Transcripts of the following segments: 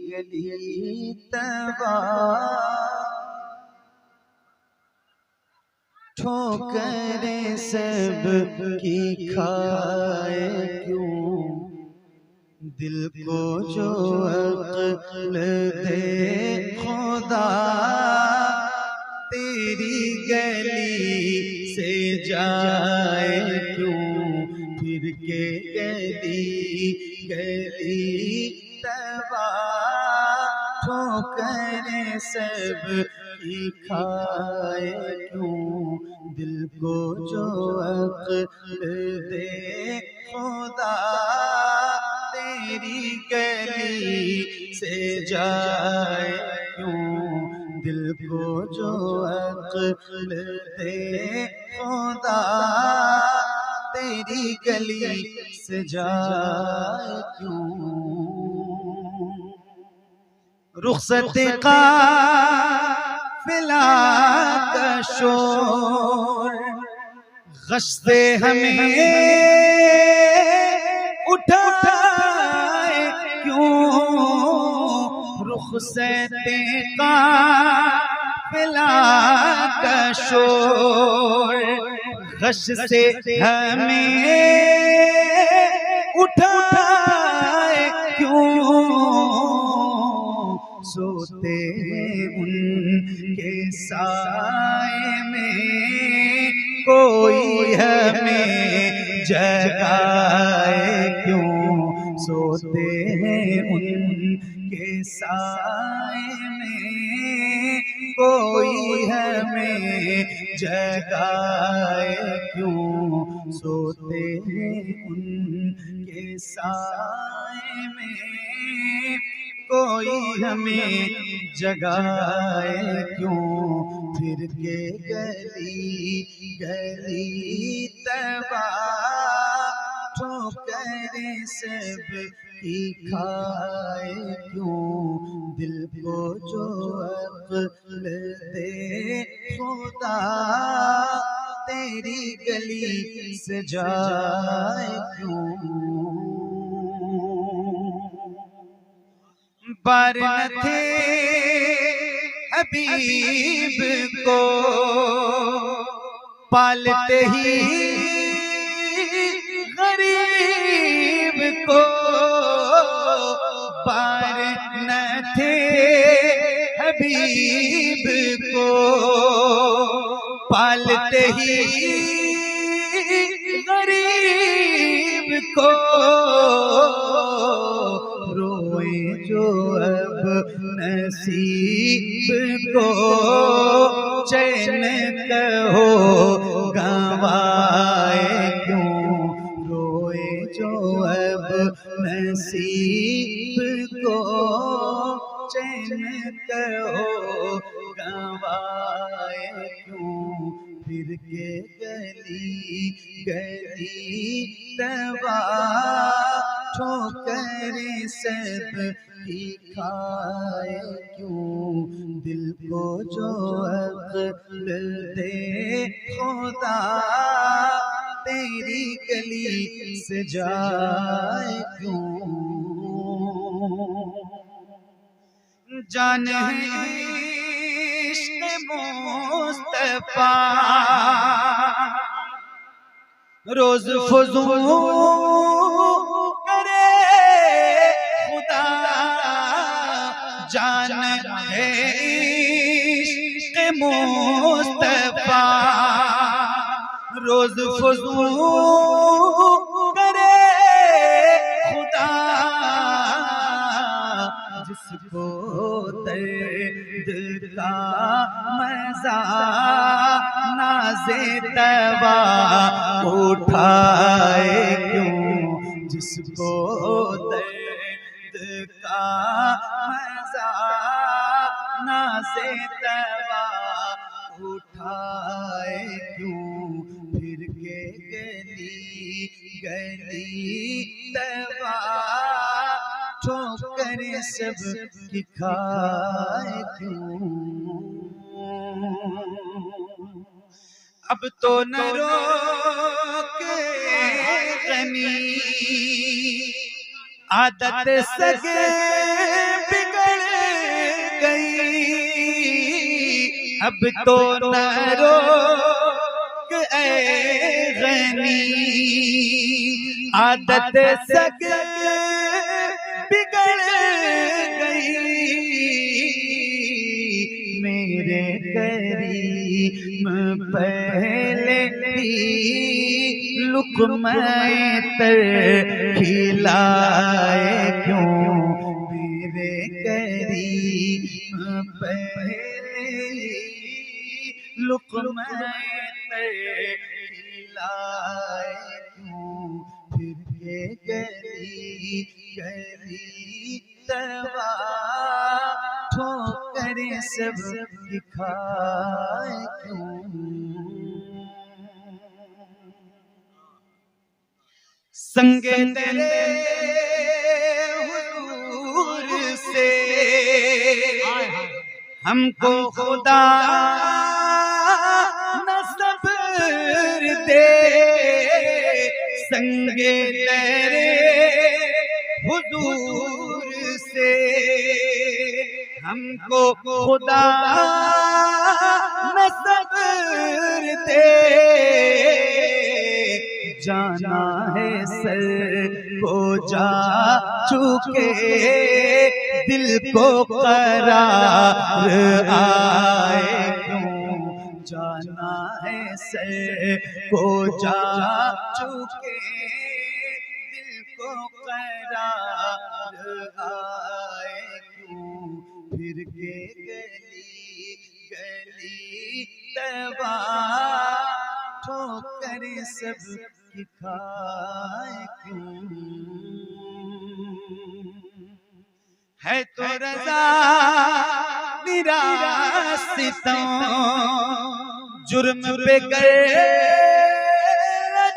गली तबा ठोकरें सब की खाए क्यों, दिल को जो अक्ल दे खुदा तेरी गली से जाए क्यों, फिर के गली गली तबा ठोकरें सब की खाए क्यों, दिल को जो अक्ल दे खुदा तेरी गली से जाए क्यों, दिल को जो अक्ल दे खुदा तेरी गली से जाए क्यों। रुखसत काफिला का शोर गश्ते हमें उठाए क्यों, रुखसत काफिला का शोर गश्ते हमें उठाए क्यों, सोते उनके साए में कोई हमें जगाए क्यों, सोते हैं उनके साए में कोई हमें जगाए क्यों, सोते हैं उनके साए में कोई हमें जगाए क्यों, फिर के गली गली तबा ठोकरें सब की खाए क्यों, दिल को जो अक्ल दे खुदा तेरी गली से जाए क्यों। पर न थे हबीब को पालते ही गरीब को, पर न थे हबीब को पालते ही गरीब को, रोए जो अब नसीब को चैन कहो गवाए क्यों, रोए जो अब नसीब को चैन कहो गवाए क्यों, फिर के गली गली तबा ठोकरें सब की खाए क्यों, दिल को जो अक्ल दे खुदा तेरी गली से जाए क्यों। जान है इश्क़ मुस्तफ़ा रोज फुज़ूल करे खुदा, जान है इश्क़ मुस्तफ़ा रोज फुज़ूल करे खुदा, जिसको दर्द का मज़ा नाज़े तबा उठाए क्यों, जिसको दर्द का मज़ा नाज़े तबा उठाए क्यों, फिर के गली गली तबा ठोकरें सब की खाए क्यों। अब तो न रोके गनी आदत सगे बिगड़ गई, अब तो न रोक ऐ गनी। आदत सगे बिगड़ गई, मेरे करीम पहले ही लुक़्माए तर खिलाए क्यों। मेरे करीम पहले ही लुक़्माए तर खिलाए क्यों। फिर ये गली गली तवा ठोकरें सब दिखाए क्यों। संगे तेरे हुजूर से हमको खुदा न सब्र दे। संगे तेरे हुजूर से हमको खुदा न सब्र दे। जाना है सर को जा चुके, दिल को करार आए क्यों। जाना है सर को जा चुके, दिल को करार आए क्यों। फिर के गली गली तवा ठोकर सब की खाए क्यों। है तो रज़ा मेरा सितम, जुर्म पे गए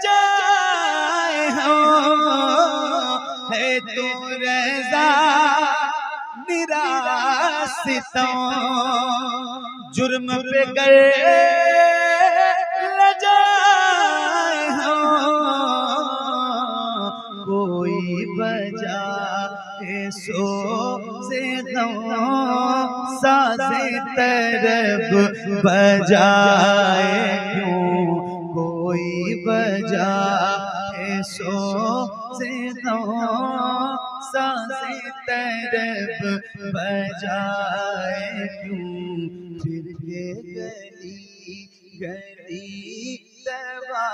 जाए हो। है तो रज़ा मेरा सितम, जुर्म पे गए जाए हो। कोई बजाए सो से गम, साज़े तरब बजाए क्यों। कोई बजाए सो से गम, साज़े तरब बजाए क्यों। फिर ये गली गली तवा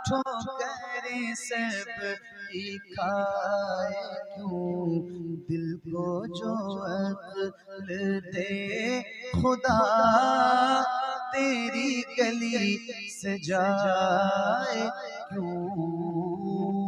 ठोकरें सब खाए क्यों। दिल को जो अक्ल दे खुदा, तेरी गली सजाए क्यों।